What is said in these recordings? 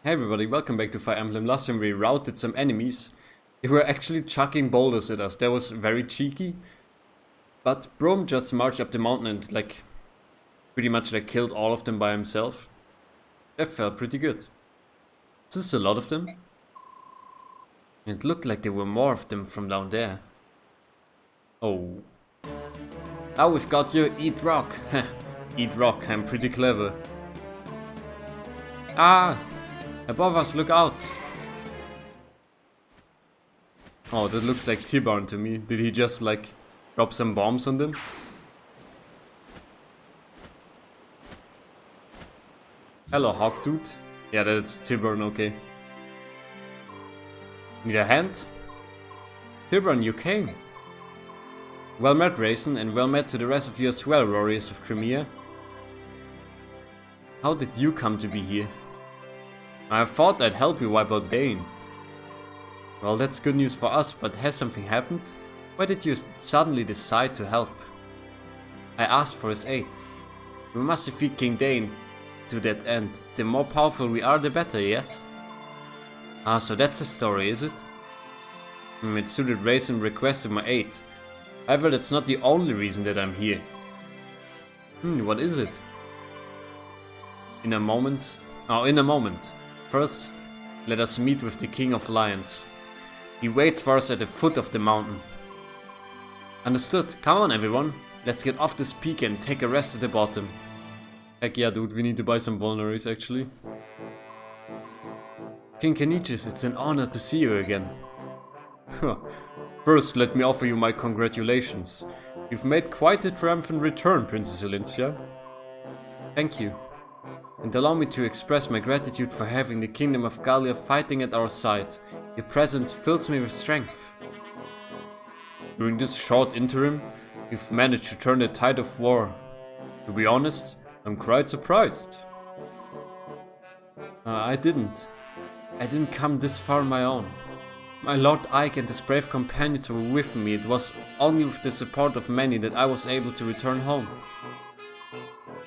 Hey everybody, welcome back to Fire Emblem. Last time we routed some enemies. They were actually chucking boulders at us. That was very cheeky. But Brom just marched up the mountain and pretty much killed all of them by himself. That felt pretty good. Is this a lot of them? It looked like there were more of them from down there. Oh. Now we've got you, eat rock. Eat rock, I'm pretty clever. Ah! Above us, look out! Oh, that looks like T-Barn to me. Did he just drop some bombs on them? Hello, Hawk Dude. Yeah, that's T-Barn, okay. Need a hand? T-Barn, you came. Well met, Raisin, and well met to the rest of you as well, warriors of Crimea. How did you come to be here? I thought I'd help you wipe out Daein. Well, that's good news for us, but has something happened? Why did you suddenly decide to help? I asked for his aid. We must defeat King Daein to that end. The more powerful we are, the better, yes? Ah, so that's the story, is it? Mitsuda Raisin requested my aid. However, that's not the only reason that I'm here. What is it? In a moment. First, let us meet with the King of Lions. He waits for us at the foot of the mountain. Understood. Come on everyone. Let's get off this peak and take a rest at the bottom. Heck yeah dude, we need to buy some vulneraries actually. King Canisius, it's an honor to see you again. First, let me offer you my congratulations. You've made quite a triumphant return, Princess Elincia. Thank you. And allow me to express my gratitude for having the Kingdom of Gallia fighting at our side. Your presence fills me with strength. During this short interim, you've managed to turn the tide of war. To be honest, I'm quite surprised. I didn't come this far on my own. My Lord Ike and his brave companions were with me. It was only with the support of many that I was able to return home.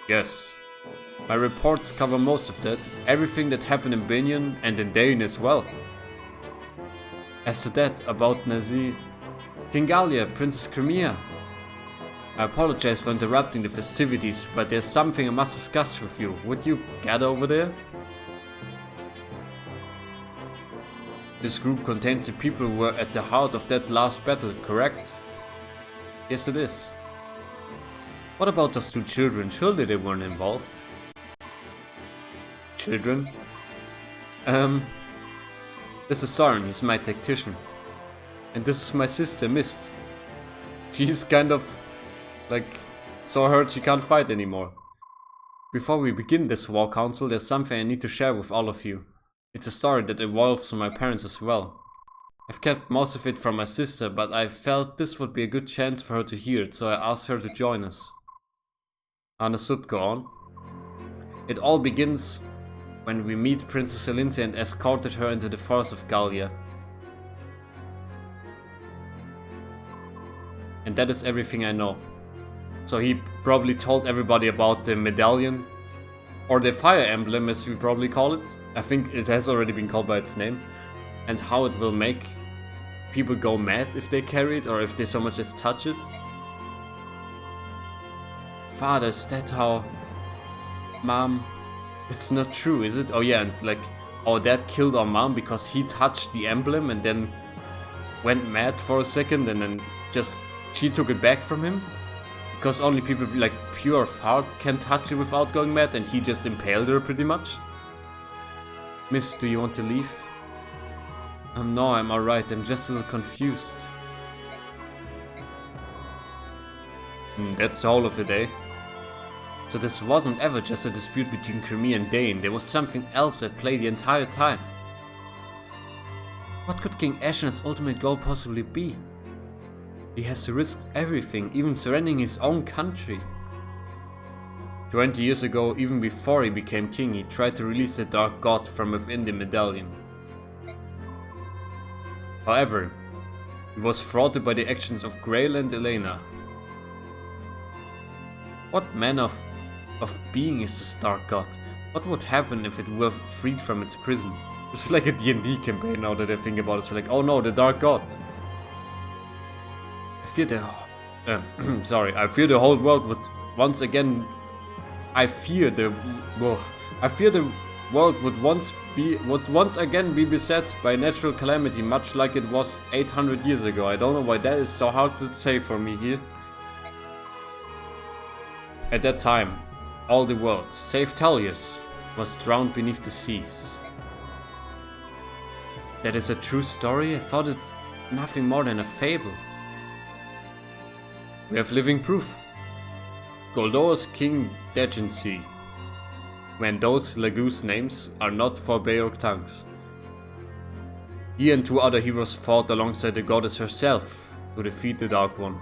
Yes. My reports cover most of that, everything that happened in Binion and in Daein as well. As to that, about Nazi, King Gallia, Princess Crimea. I apologize for interrupting the festivities, but there's something I must discuss with you. Would you get over there? This group contains the people who were at the heart of that last battle, correct? Yes, it is. What about those two children? Surely they weren't involved. Children? This is Soren, he's my tactician. And this is my sister, Mist. She's kind of so hurt she can't fight anymore. Before we begin this war council, there's something I need to share with all of you. It's a story that involves my parents as well. I've kept most of it from my sister, but I felt this would be a good chance for her to hear it, so I asked her to join us. Understood, go on. It all begins when we meet Princess Elincia and escorted her into the forest of Gallia. And that is everything I know. So he probably told everybody about the medallion, or the Fire Emblem as we probably call it. I think it has already been called by its name. And how it will make people go mad if they carry it or if they so much as touch it. Father, is that how... Mom... It's not true, is it? Oh yeah, and our dad killed our mom because he touched the emblem and then went mad for a second and then she took it back from him. Because only people pure of heart can touch it without going mad and he just impaled her pretty much. Miss, do you want to leave? No, I'm alright, I'm just a little confused. That's the whole of the day. So this wasn't ever just a dispute between Crimea and Daein, there was something else at play the entire time. What could King Ashen's ultimate goal possibly be? He has to risk everything, even surrendering his own country. 20 years ago, even before he became king, he tried to release the Dark God from within the medallion. However, he was thwarted by the actions of Grail and Elena. What manner of being is this Dark God? What would happen if it were freed from its prison? This is like a D&D campaign now that I think about it. It's like, oh no, the Dark God. I fear the... I fear the whole world would once again... I fear the world would once again be beset by natural calamity, much like it was 800 years ago. I don't know why that is so hard to say for me here. At that time, all the world, save Tellius, was drowned beneath the seas. That is a true story? I thought it's nothing more than a fable. We have living proof. Goldor's King Daein, when those Laguz names are not for Beorc tongues. He and 2 other heroes fought alongside the goddess herself to defeat the Dark One.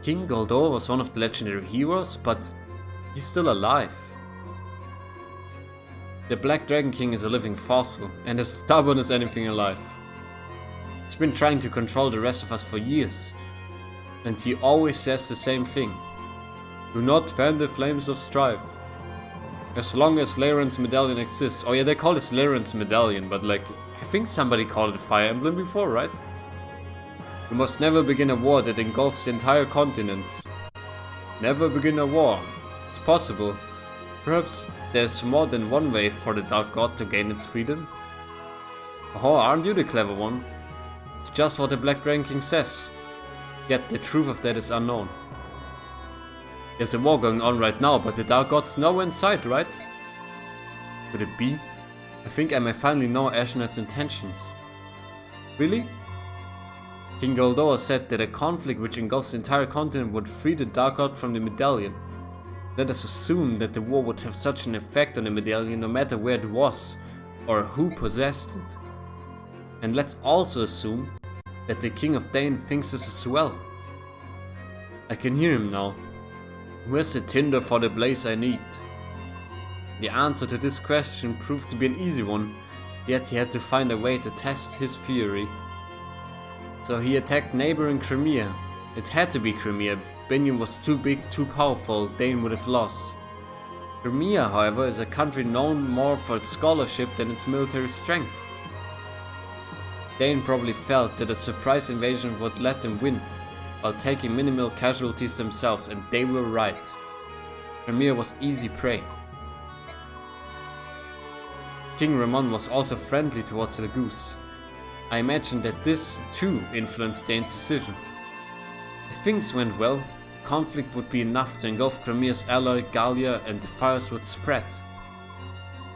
King Goldor was one of the legendary heroes, but he's still alive. The Black Dragon King is a living fossil, and as stubborn as anything alive. He's been trying to control the rest of us for years, and he always says the same thing. Do not fan the flames of strife. As long as Laguz's medallion exists. Oh yeah, they call this Laguz's medallion, but like, I think somebody called it Fire Emblem before, right? We must never begin a war that engulfs the entire continent. Never begin a war. It's possible. Perhaps there's more than one way for the Dark God to gain its freedom. Oh, aren't you the clever one? It's just what the Black Dragon King says. Yet the truth of that is unknown. There's a war going on right now, but the Dark God's nowhere in sight, right? Could it be? I think I may finally know Ashnet's intentions. Really? King Goldor said that a conflict which engulfs the entire continent would free the Dark God from the medallion. Let us assume that the war would have such an effect on the medallion no matter where it was, or who possessed it. And let's also assume that the King of Daein thinks this as well. I can hear him now. Where's the tinder for the blaze I need? The answer to this question proved to be an easy one, yet he had to find a way to test his theory. So he attacked neighboring Crimea. It had to be Crimea. Beorc was too big, too powerful, Daein would have lost. Crimea, however, is a country known more for its scholarship than its military strength. Daein probably felt that a surprise invasion would let them win, while taking minimal casualties themselves, and they were right. Crimea was easy prey. King Ramon was also friendly towards Laguz. I imagine that this too influenced Daein's decision. If things went well, the conflict would be enough to engulf Crimea's ally Gallia, and the fires would spread.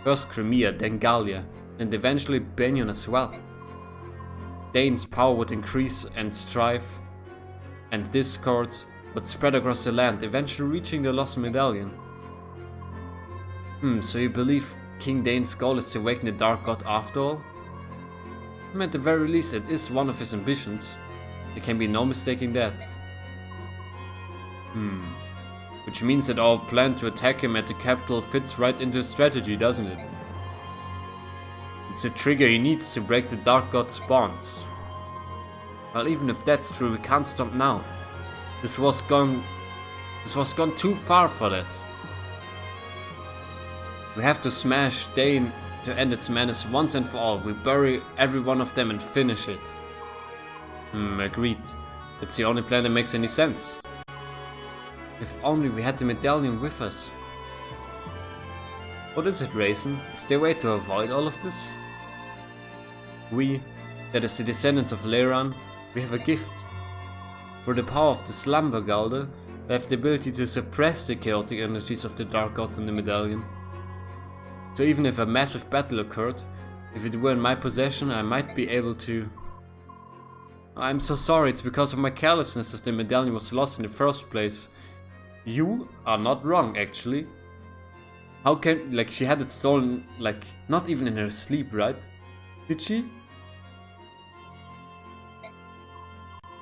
First Crimea, then Gallia, and eventually Beorc as well. Daein's power would increase, and strife and discord would spread across the land, eventually reaching the lost medallion. So you believe King Daein's goal is to awaken the Dark God after all? At the very least, it is one of his ambitions. There can be no mistaking that. Which means that our plan to attack him at the capital fits right into his strategy, doesn't it? It's a trigger he needs to break the Dark God's bonds. Well, even if that's true, we can't stop now. This was gone too far for that. We have to smash Daein to end its menace once and for all. We bury every one of them and finish it. Agreed. That's the only plan that makes any sense. If only we had the medallion with us. What is it, Raisin? Is there a way to avoid all of this? We, that is the descendants of Leiran, we have a gift. For the power of the Slumber Galder, we have the ability to suppress the chaotic energies of the Dark God in the medallion. So even if a massive battle occurred, if it were in my possession, I might be able to... I'm so sorry, it's because of my carelessness that the medallion was lost in the first place. You are not wrong, actually. How can... like, she had it stolen, like, not even in her sleep, right? Did she?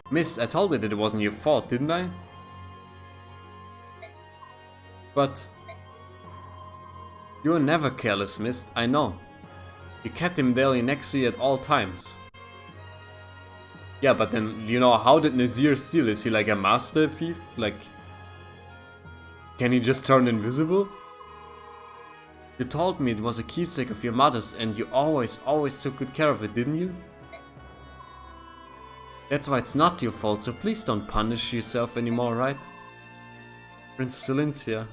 Miss, I told her that it wasn't your fault, didn't I? But... you were never careless, miss, I know. You kept the medallion next to you at all times. Yeah, but then, you know, how did Nazir steal? Is he like a master thief? Like... can he just turn invisible? You told me it was a keepsake of your mother's and you always took good care of it, didn't you? That's why it's not your fault, so please don't punish yourself anymore, right? Princess Elincia.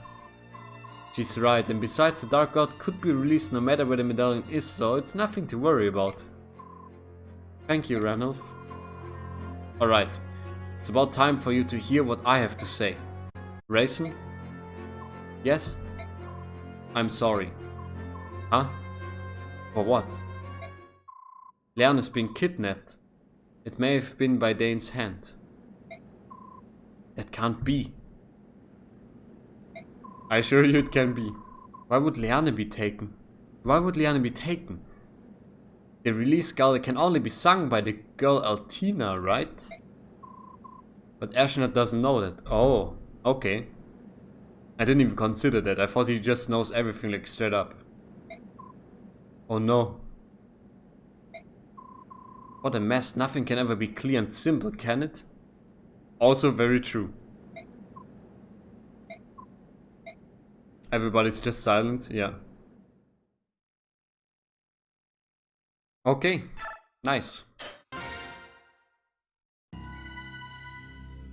She's right, and besides, the Dark God could be released no matter where the medallion is, so it's nothing to worry about. Thank you, Ranulf. Alright, it's about time for you to hear what I have to say. Raisin? Yes? I'm sorry. Huh? For what? Leanne has been kidnapped. It may have been by Daein's hand. That can't be. I assure you it can be. Why would Leanne be taken? Why would Leanne be taken? The release skull can only be sung by the girl Altina, right? But Ashnard doesn't know that. Oh, okay. I didn't even consider that. I thought he just knows everything like straight up. Oh no. What a mess. Nothing can ever be clear and simple, can it? Also very true. Everybody's just silent, yeah. Okay, nice.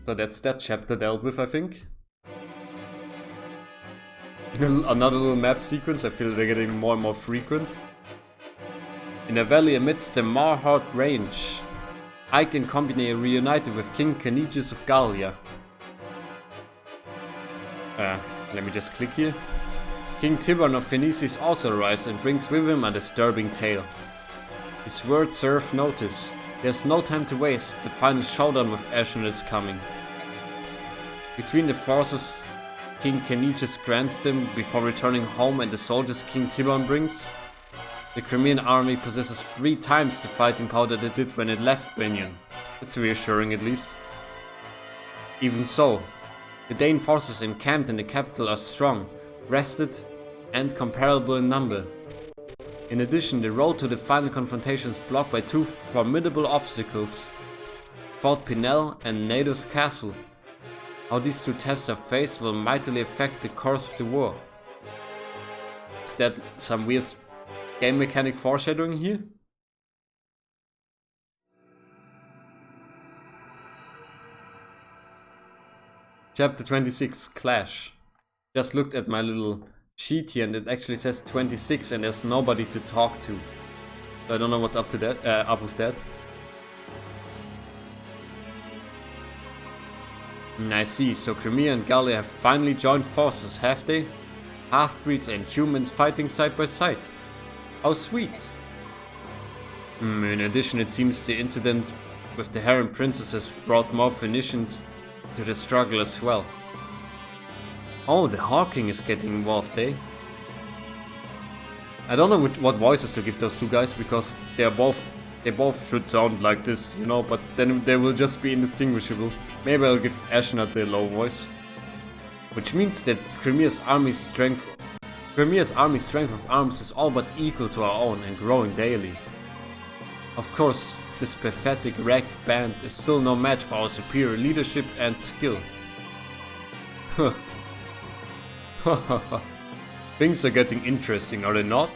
So that's that chapter dealt with, I think. Another little map sequence, I feel they're getting more and more frequent. In a valley amidst the Marhart Range, Ike and company are reunited with King Canisius of Gallia. Let me just click here. King Tibon of Phoenicia also arrives and brings with him a disturbing tale. His words serve notice. There's no time to waste, the final showdown with Ashnard is coming. Between the forces King Canisius grants them before returning home and the soldiers King Tibon brings, the Crimean army possesses 3 times the fighting power that it did when it left Binion. It's reassuring at least. Even so, the Daein forces encamped in the capital are strong, rested, and comparable in number. In addition, the road to the final confrontation is blocked by 2 formidable obstacles, Fort Pinel and Nados Castle. How these 2 tests are faced will mightily affect the course of the war. Is that some weird game mechanic foreshadowing here? Chapter 26, Clash. Just looked at my little sheet here and it actually says 26 and there's nobody to talk to. So I don't know what's up to that, up with that. I see, so Crimea and Gallia have finally joined forces, have they? Half-breeds and humans fighting side by side. How sweet. In addition, it seems the incident with the heir and princess has brought more Phoenicians to the struggle as well. Oh, the Hawking is getting involved, eh? I don't know what voices to give those 2 guys, because they both should sound like this, you know, but then they will just be indistinguishable. Maybe I'll give Ashnard the low voice. Which means that Crimea's army strength of arms is all but equal to our own and growing daily. Of course, this pathetic ragged band is still no match for our superior leadership and skill. Things are getting interesting, are they not?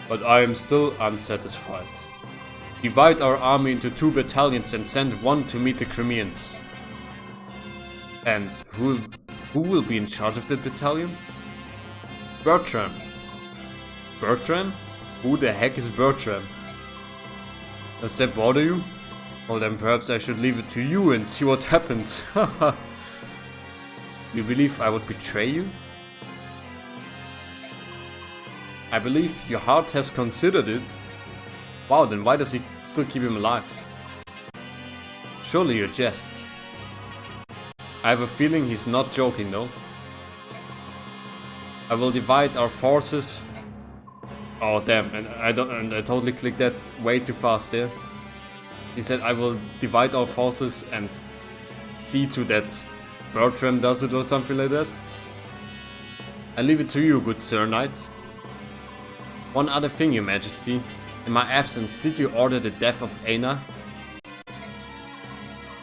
But I am still unsatisfied. Divide our army into 2 battalions and send 1 to meet the Crimeans. And who will be in charge of that battalion? Bertram. Bertram? Who the heck is Bertram? Does that bother you? Well then perhaps I should leave it to you and see what happens. You believe I would betray you? I believe your heart has considered it. Wow, then why does he still keep him alive? Surely you jest. I have a feeling he's not joking though. I will divide our forces. Oh damn, and I totally clicked that way too fast there. He said I will divide our forces and see to that Bertram does it or something like that. I leave it to you, good Sir Knight. One other thing, Your Majesty. In my absence, did you order the death of Aina?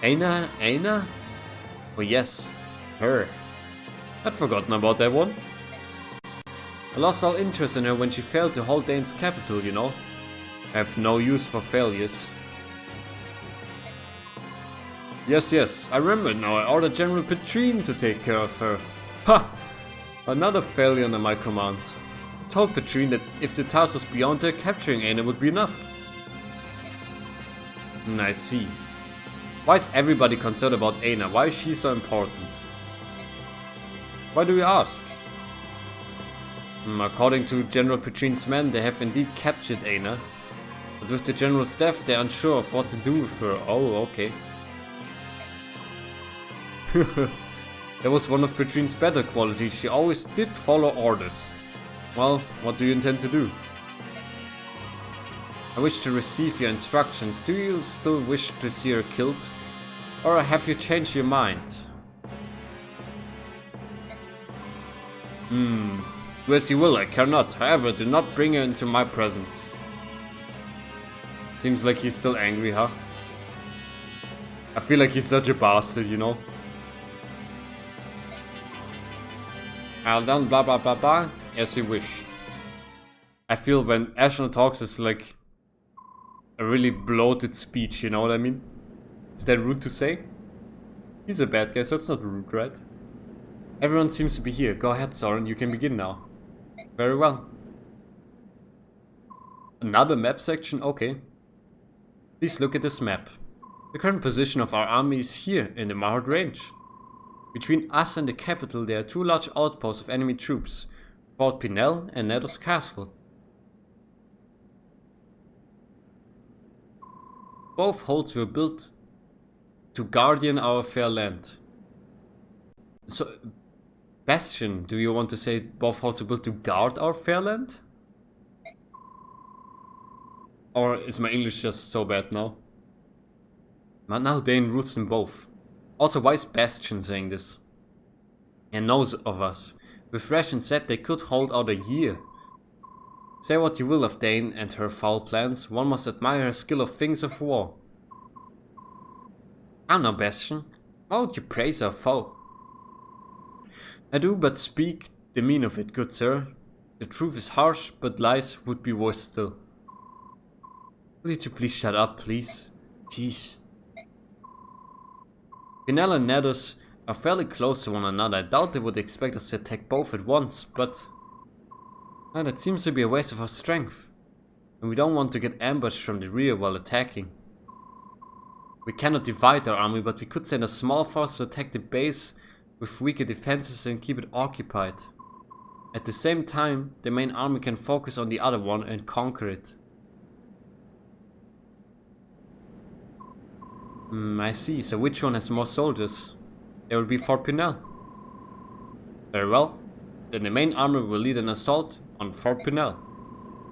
Aina? Aina? Oh yes, her. I'd forgotten about that one. I lost all interest in her when she failed to hold Daein's capital, you know. I have no use for failures. Yes, I remember now. I ordered General Petrine to take care of her. Ha! Another failure under my command. I told Petrine that if the task was beyond her, capturing Aina would be enough. I see. Why is everybody concerned about Aina? Why is she so important? Why do you ask? According to General Petrine's men, they have indeed captured Aina. But with the general staff, they're unsure of what to do with her. Oh, okay. That was one of Petrine's better qualities. She always did follow orders. Well, what do you intend to do? I wish to receive your instructions. Do you still wish to see her killed? Or have you changed your mind? Do as you will, I care not. However, do not bring her into my presence. Seems like he's still angry, huh? I feel like he's such a bastard, you know? I'll done blah blah blah blah, as you wish. I feel when Ashnell talks is like a really bloated speech, you know what I mean? Is that rude to say? He's a bad guy, so it's not rude, right? Everyone seems to be here. Go ahead, Soren, you can begin now. Very well. Another map section? Okay. Please look at this map. The current position of our army is here, in the Mahard Range. Between us and the capital there are two large outposts of enemy troops, Fort Pinel and Nedos Castle. Both holds were built to guardian our fair land. So, Bastion, do you want to say both holds were built to guard our fair land? Or is my English just so bad now? But now Daein rules them both. Also, why is Bastion saying this? He knows of us. With Ration said they could hold out a year. Say what you will of Daein and her foul plans, one must admire her skill of things of war. Ah no, Bastion, why would you praise our foe? I do but speak the mean of it, good sir. The truth is harsh, but lies would be worse still. Will you two please shut up, please? Jeez. Pinel and Nedos are fairly close to one another. I doubt they would expect us to attack both at once, but... that seems to be a waste of our strength. And we don't want to get ambushed from the rear while attacking. We cannot divide our army, but we could send a small force to attack the base with weaker defenses and keep it occupied. At the same time, the main army can focus on the other one and conquer it. I see, so which one has more soldiers? It will be Fort Pinel. Very well, then the main army will lead an assault on Fort Pinel.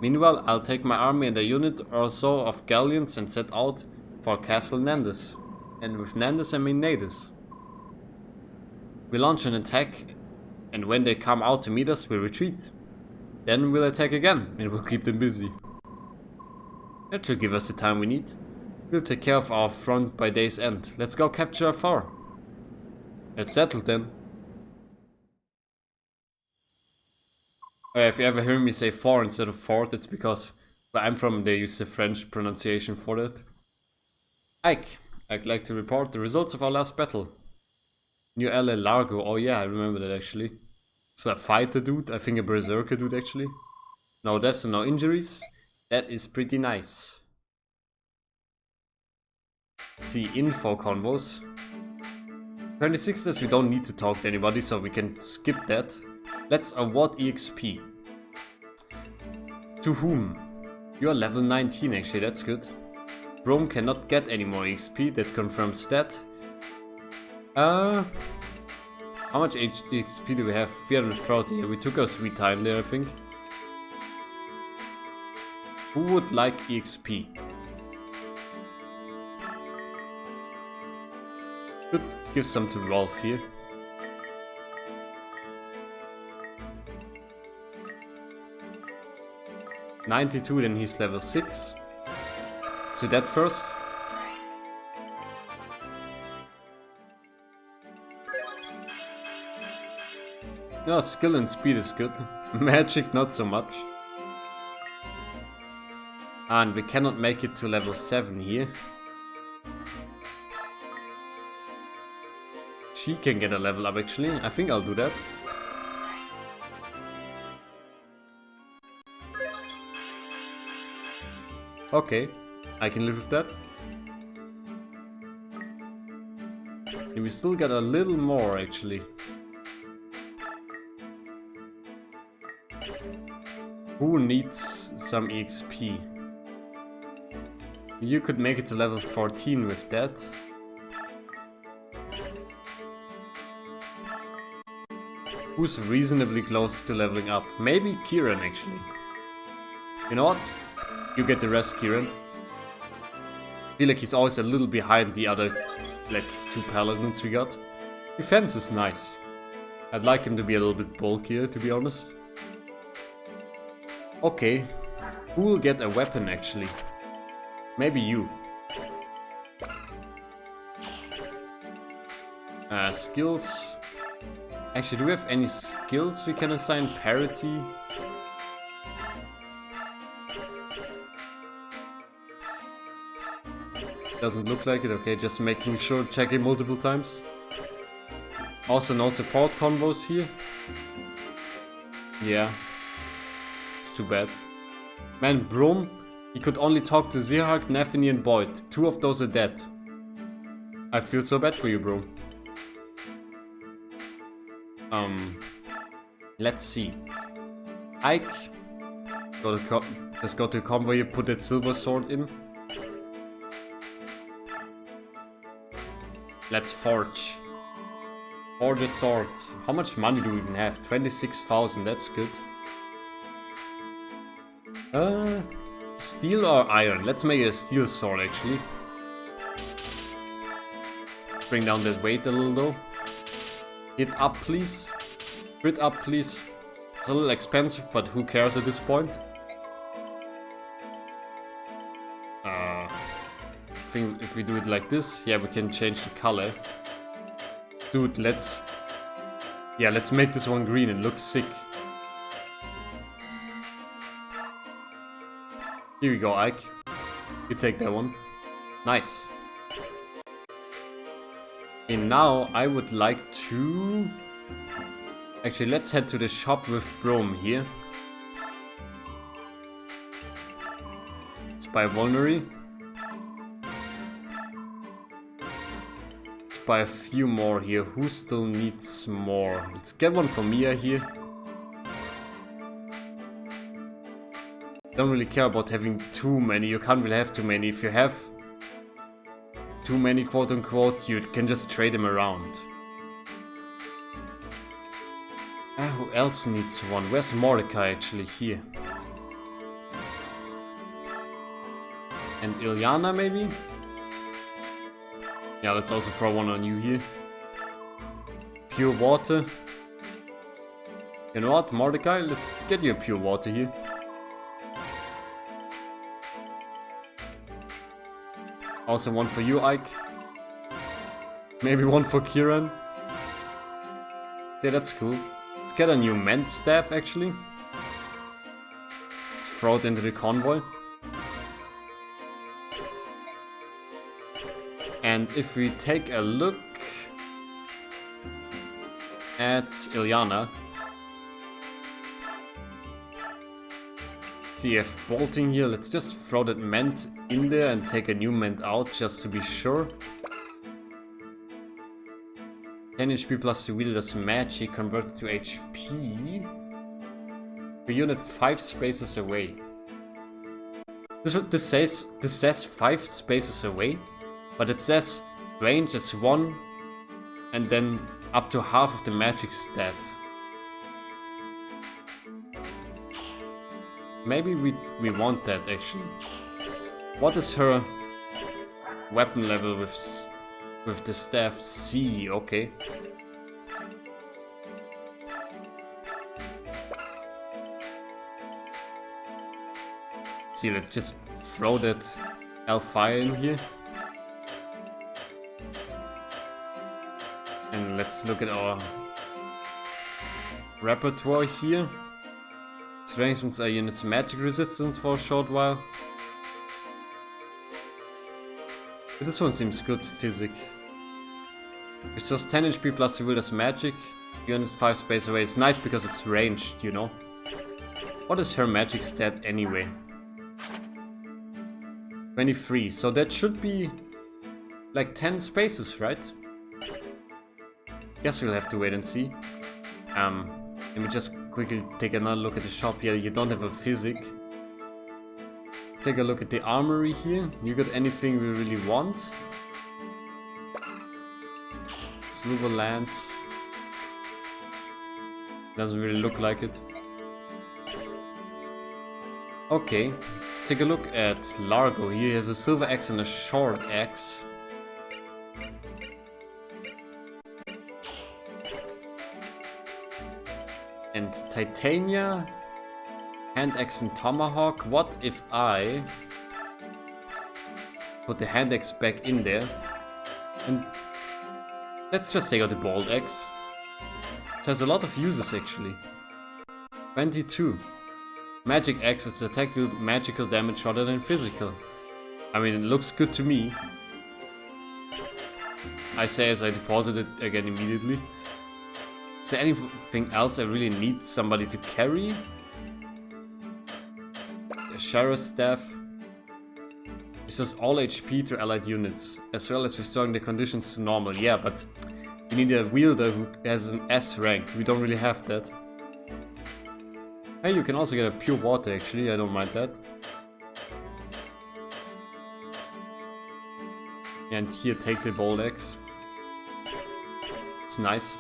Meanwhile, I'll take my army and a unit or so of galleons and set out for Castle Nandes. And with Nandes I mean Nades. We launch an attack, and when they come out to meet us, we retreat. Then we'll attack again, and we'll keep them busy. That should give us the time we need. We'll take care of our front by day's end. Let's go capture a fort. Let's settle then. If you ever hear me say fort instead of fort, it's because where I'm from they use the French pronunciation for that. Ike, I'd like to report the results of our last battle. New ally Largo, oh yeah, I remember that actually. It's a fighter dude, I think a berserker dude actually. No deaths and no injuries. That is pretty nice. Let's see, info convos. 26ers, we don't need to talk to anybody, so we can skip that. Let's award EXP. To whom? You are level 19 actually, that's good. Rome cannot get any more EXP, that confirms that. How much EXP do we have? 330, yeah, we took our sweet time there I think. Who would like EXP? Could give some to Rolf here. $92, then he's level 6. Let's do that first. Yeah, skill and speed is good. Magic, not so much. And we cannot make it to level 7 here. She can get a level up actually. I think I'll do that. Okay, I can live with that. And we still got a little more actually. Who needs some EXP? You could make it to level 14 with that. Who's reasonably close to leveling up? Maybe Kieran actually. You know what? You get the rest, Kieran. I feel like he's always a little behind the other like 2 paladins we got. Defense is nice. I'd like him to be a little bit bulkier, to be honest. Okay. Who will get a weapon actually? Maybe you. Skills. Actually, do we have any skills we can assign parity? Doesn't look like it. Okay, just making sure, checking multiple times. Also no support combos here. Yeah. It's too bad. Man, Brom, he could only talk to Zirhak, Nefany and Boyd. 2 of those are dead. I feel so bad for you, bro. Let's see. Ike. Let's go to convoy, put that silver sword in. Let's forge. Forge a sword. How much money do we even have? 26,000, that's good. Steel or iron? Let's make it a steel sword actually. Bring down that weight a little though. Hit up please. Crit up please. It's a little expensive, but who cares at this point? I think if we do it like this, yeah, we can change the color. Dude, let's make this one green. It looks sick. Here we go, Ike. You take that one. Nice. And now I would like to... Actually, let's head to the shop with Brom here. Let's buy Vulnerary. Let's buy a few more here. Who still needs more? Let's get one for Mia here. Don't really care about having too many. You can't really have too many. If you have too many, quote unquote, you can just trade them around. Who else needs one? Where's Mordecai actually? Here. And Ilyana maybe? Yeah, let's also throw one on you here. Pure water. You know what, Mordecai? Let's get you a pure water here. Also one for you, Ike. Maybe one for Kieran. Okay, that's cool. Let's get a new Ment staff, actually. Let's throw it into the convoy. And if we take a look at Ilyana. CF bolting here, let's just throw that Ment in there and take a new Ment out just to be sure. 10 HP plus the wielders magic converted to HP. Per unit 5 spaces away. This says 5 spaces away, but it says range is 1 and then up to half of the magic stat. Maybe we want that actually. What is her weapon level with the staff? C, okay. See, let's just throw that Fire in here. And let's look at our repertoire here. Strengthens a unit's magic resistance for a short while. But this one seems good, physic. Restores 10 HP plus the wielder's magic. Unit 5 space away. It's nice because it's ranged, you know. What is her magic stat anyway? 23, so that should be like 10 spaces, right? Guess we'll have to wait and see. Let me just quickly take another look at the shop. Yeah, you don't have a physic. Let's take a look at the armory here. You got anything we really want? Silver lance. Doesn't really look like it. Okay, take a look at Largo. He has a silver axe and a short axe. And Titania, hand axe and tomahawk. What if I put the hand axe back in there? And let's just take out the bolt axe. It has a lot of uses actually. 22. Magic axe, its attack will magical damage rather than physical. I mean, it looks good to me. I say as I deposit it again immediately. Is there anything else I really need somebody to carry? A Sheriff's staff. Restores all HP to allied units, as well as restoring the conditions to normal. Yeah, but we need a wielder who has an S rank. We don't really have that. Hey, you can also get a pure water actually, I don't mind that. And here, take the bolt axe. It's nice.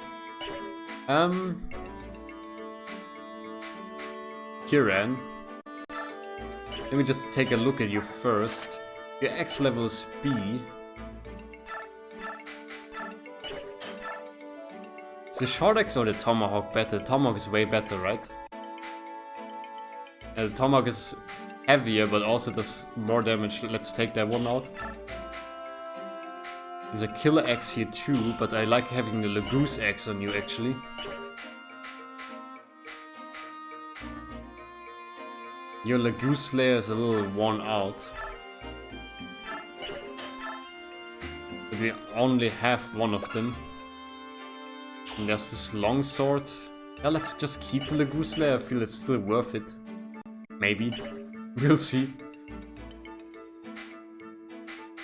Kiran. Let me just take a look at you first. Your X level is B. Is the short axe or the tomahawk better? The tomahawk is way better, right? The tomahawk is heavier but also does more damage. Let's take that one out. There's a killer axe here too, but I like having the Laguz axe on you actually. Your Laguz Slayer is a little worn out. But we only have one of them. And there's this longsword. Yeah, let's just keep the Laguz Slayer, I feel it's still worth it. Maybe. We'll see.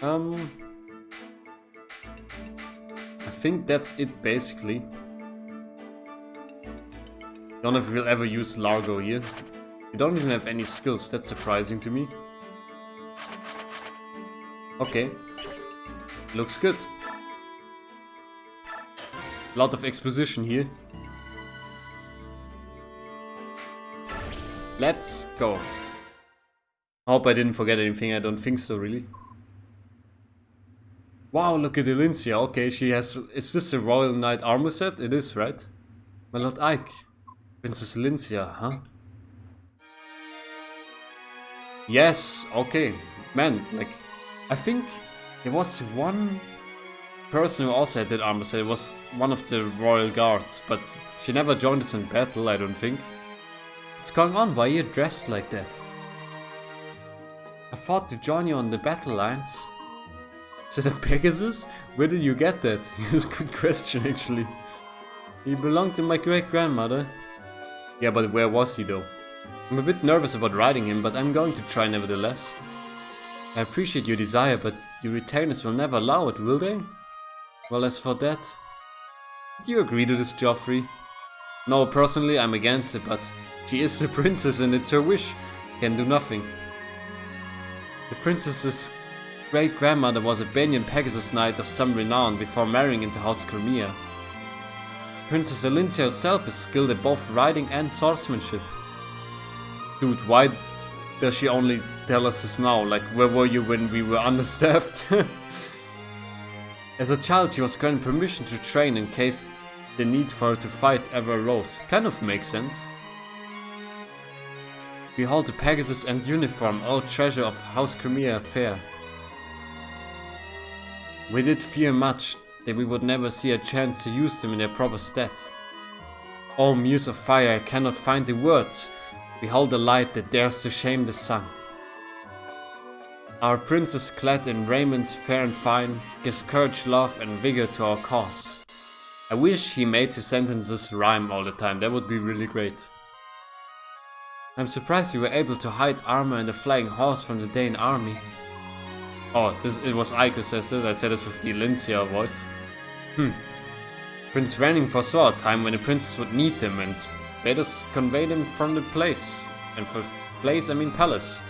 I think that's it basically. Don't know if we'll ever use Largo here. We don't even have any skills, that's surprising to me. Okay. Looks good. Lot of exposition here. Let's go. Hope I didn't forget anything, I don't think so really. Wow, look at Elincia. Okay, she has... Is this a Royal Knight armor set? It is, right? My Lord Ike. Princess Elincia, huh? Yes, okay. Man, like... I think there was one person who also had that armor set. It was one of the Royal Guards, but she never joined us in battle, I don't think. What's going on? Why are you dressed like that? I thought to join you on the battle lines. Is it a Pegasus? Where did you get that? It's a good question actually. He belonged to my great-grandmother. Yeah, but where was he though? I'm a bit nervous about riding him, but I'm going to try nevertheless. I appreciate your desire, but your retainers will never allow it, will they? Well, as for that... Do you agree to this, Joffrey? No, personally I'm against it, but she is the princess and it's her wish. Can do nothing. The princess's great-grandmother was a Banyan Pegasus knight of some renown before marrying into House Crimea. Princess Elincia herself is skilled at both riding and swordsmanship. Dude, why does she only tell us this now? Like, where were you when we were understaffed? As a child, she was granted permission to train in case the need for her to fight ever arose. Kind of makes sense. Behold the Pegasus and uniform, all treasure of House Crimea fair. We did fear much that we would never see a chance to use them in their proper stead. Oh, Muse of Fire, I cannot find the words. Behold the light that dares to shame the sun. Our princess clad in raiments fair and fine gives courage, love and vigor to our cause. I wish he made his sentences rhyme all the time, that would be really great. I'm surprised you were able to hide armor and a flying horse from the Daein army. Oh, it was Ike who says it, I said this with the Elincia voice. Prince Ranning foresaw a time when the princess would need them and bade us convey them from the place. And for place I mean palace.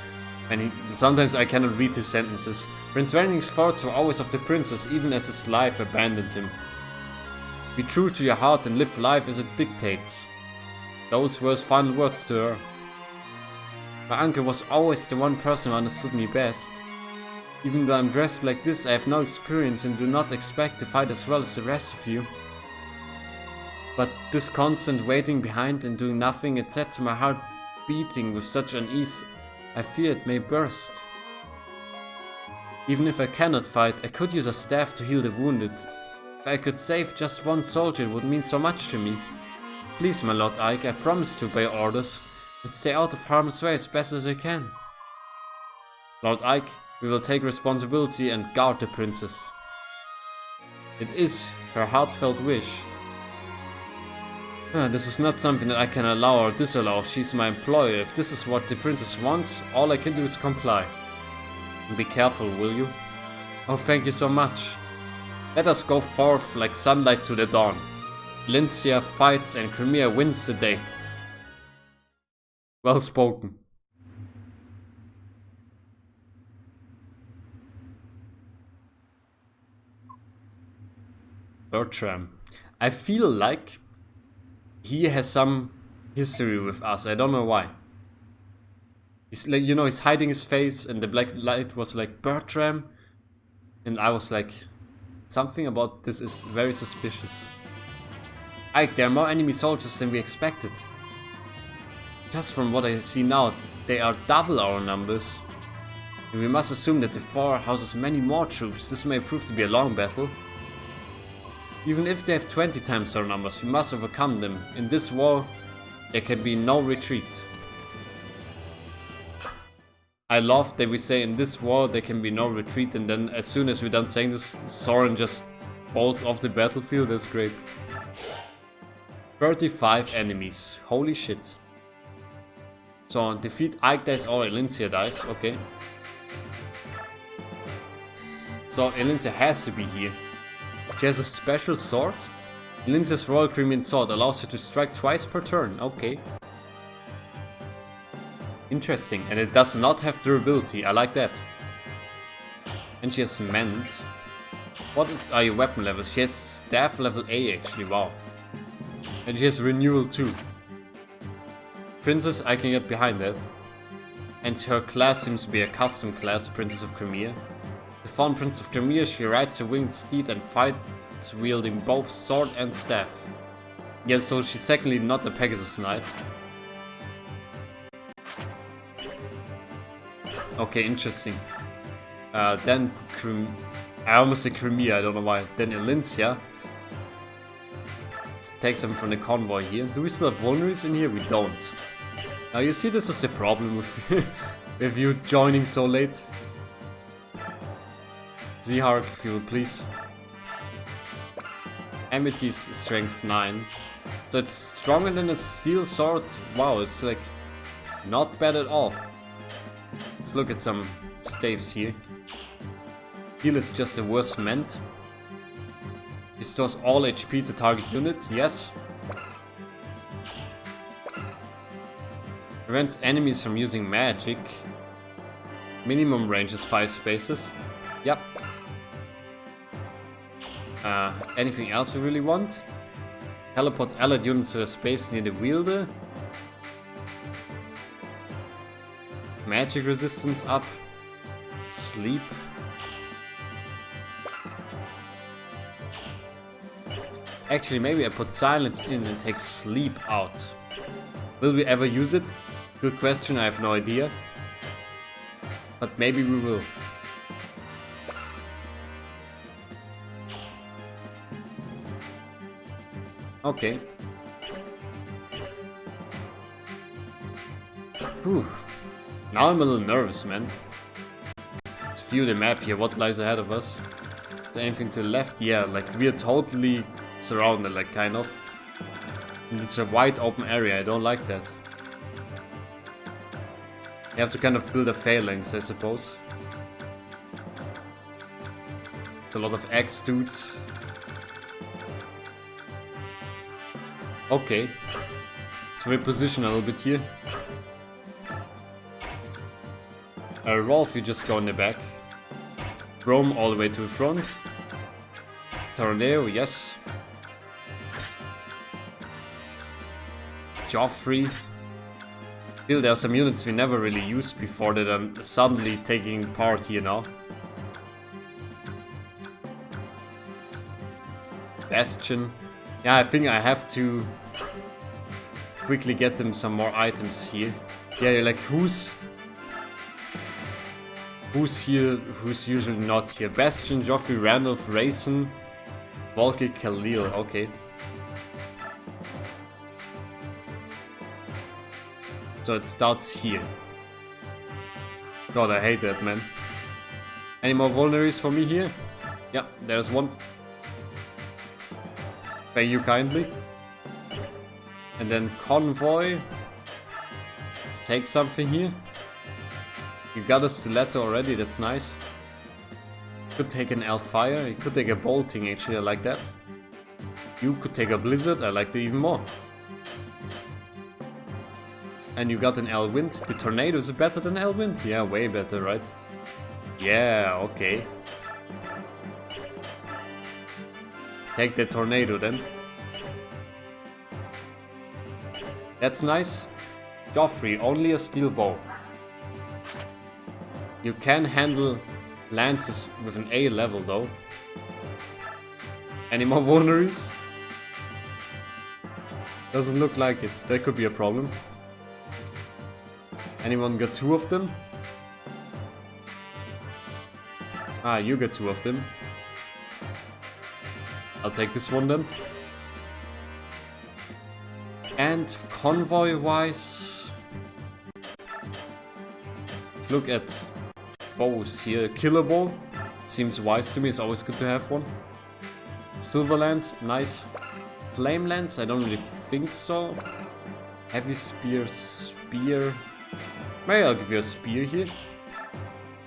And sometimes I cannot read his sentences. Prince Ranning's thoughts were always of the princess, even as his life abandoned him. Be true to your heart and live life as it dictates. Those were his final words to her. My uncle was always the one person who understood me best. Even though I'm dressed like this, I have no experience and do not expect to fight as well as the rest of you. But this constant waiting behind and doing nothing, it sets my heart beating with such unease, I fear it may burst. Even if I cannot fight, I could use a staff to heal the wounded. If I could save just one soldier, it would mean so much to me. Please, my Lord Ike, I promise to obey orders and stay out of harm's way as best as I can. Lord Ike, we will take responsibility and guard the princess. It is her heartfelt wish. This is not something that I can allow or disallow. She's my employer. If this is what the princess wants, all I can do is comply. And be careful, will you? Oh, thank you so much. Let us go forth like sunlight to the dawn. Elincia fights and Crimea wins the day. Well spoken. Bertram. I feel like he has some history with us. I don't know why. He's like, you know, he's hiding his face and the black light was like Bertram. And I was like, something about this is very suspicious. Ike, there are more enemy soldiers than we expected. Just from what I see now, they are double our numbers. And we must assume that the fort houses many more troops. This may prove to be a long battle. Even if they have 20 times our numbers, we must overcome them. In this war, there can be no retreat. I love that we say in this war there can be no retreat, and then as soon as we're done saying this, Soren just bolts off the battlefield. That's great. 35 enemies. Holy shit. So defeat Ike dies or Elincia dies. Okay. So Elincia has to be here. She has a special sword. Elincia's Royal Crimean Sword allows her to strike twice per turn. Okay. Interesting. And it does not have durability. I like that. And she has Mend. What are your weapon levels? She has Staff level A actually. Wow. And she has Renewal too. Princess, I can get behind that. And her class seems to be a custom class, Princess of Crimea. The Fawn Prince of Crimea, she rides a winged steed and fights wielding both sword and staff. Yeah, so she's technically not a Pegasus Knight. Okay, interesting. Then I almost said Crimea, I don't know why. Then Elincia. Let's take some from the convoy here. Do we still have vulneraries in here? We don't. Now you see, this is the problem with, with you joining so late. Zihark, if you will please. Amethyst strength 9. So it's stronger than a steel sword. Wow, it's like not bad at all. Let's look at some staves here. Heal is just the worst meant. Restores all HP to target unit, yes. Prevents enemies from using magic. Minimum range is 5 spaces. Yep. Anything else we really want? Teleports allied units to a space near the wielder. Magic resistance up. Sleep. Actually, maybe I put silence in and take sleep out. Will we ever use it? Good question, I have no idea. But maybe we will. Okay. Whew. Now I'm a little nervous, man. Let's view the map here. What lies ahead of us? Is there anything to the left? Yeah, like we are totally surrounded, like kind of. And it's a wide open area. I don't like that. You have to kind of build a phalanx, I suppose. It's a lot of axe dudes. Okay. So we position a little bit here. Rolf, you just go in the back. Rome all the way to the front. Tornado, yes. Joffrey. Still, there are some units we never really used before that are suddenly taking part here now. Bastion. Yeah, I think I have to quickly get them some more items here. Yeah, you're like, who's here, who's usually not here? Bastion, Joffrey, Randolph, Raisin, Volky, Khalil, okay. So it starts here. God, I hate that, man. Any more vulneraries for me here? Yeah, there's one. Thank you kindly. And then convoy. Let's take something here. You got a stiletto already, that's nice. Could take an Fire, you could take a bolting actually, I like that. You could take a blizzard, I like that even more. And you got an wind. The tornado, is it better than wind? Yeah, way better, right? Yeah, okay. Take the tornado then. That's nice. Joffrey, only a steel bow. You can handle lances with an A level though. Any more vulneraries? Doesn't look like it. That could be a problem. Anyone got 2 of them? Ah, you got 2 of them. I'll take this one then. And convoy wise, let's look at bows here. Killer bow seems wise to me, it's always good to have one. Silver lance, nice. Flame lance, I don't really think so. Heavy spear, spear. Maybe I'll give you a spear here.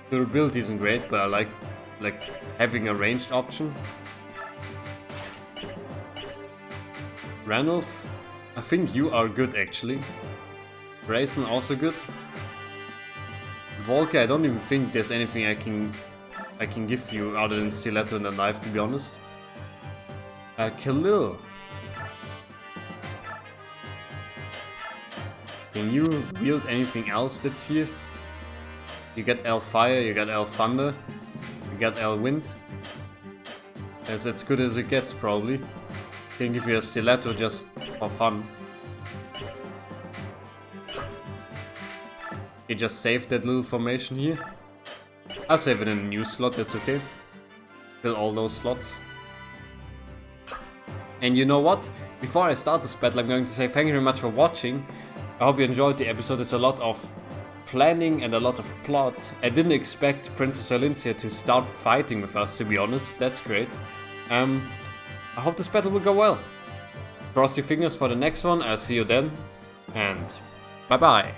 Durability isn't great, but I like having a ranged option. Randolph, I think you are good actually. Raisin also good. Volker, I don't even think there's anything I can give you other than stiletto and a knife, to be honest. Khalil. Can you wield anything else that's here? You got Fire, you got Thunder, you got Wind. That's as good as it gets probably. Can give you a stiletto just for fun. You just saved that little formation here. I'll save it in a new slot, that's okay. Fill all those slots. And you know what? Before I start this battle, I'm going to say thank you very much for watching. I hope you enjoyed the episode. There's a lot of planning and a lot of plot. I didn't expect Princess Elincia to start fighting with us, to be honest. That's great. I hope this battle will go well. Cross your fingers for the next one. I'll see you then. And bye bye.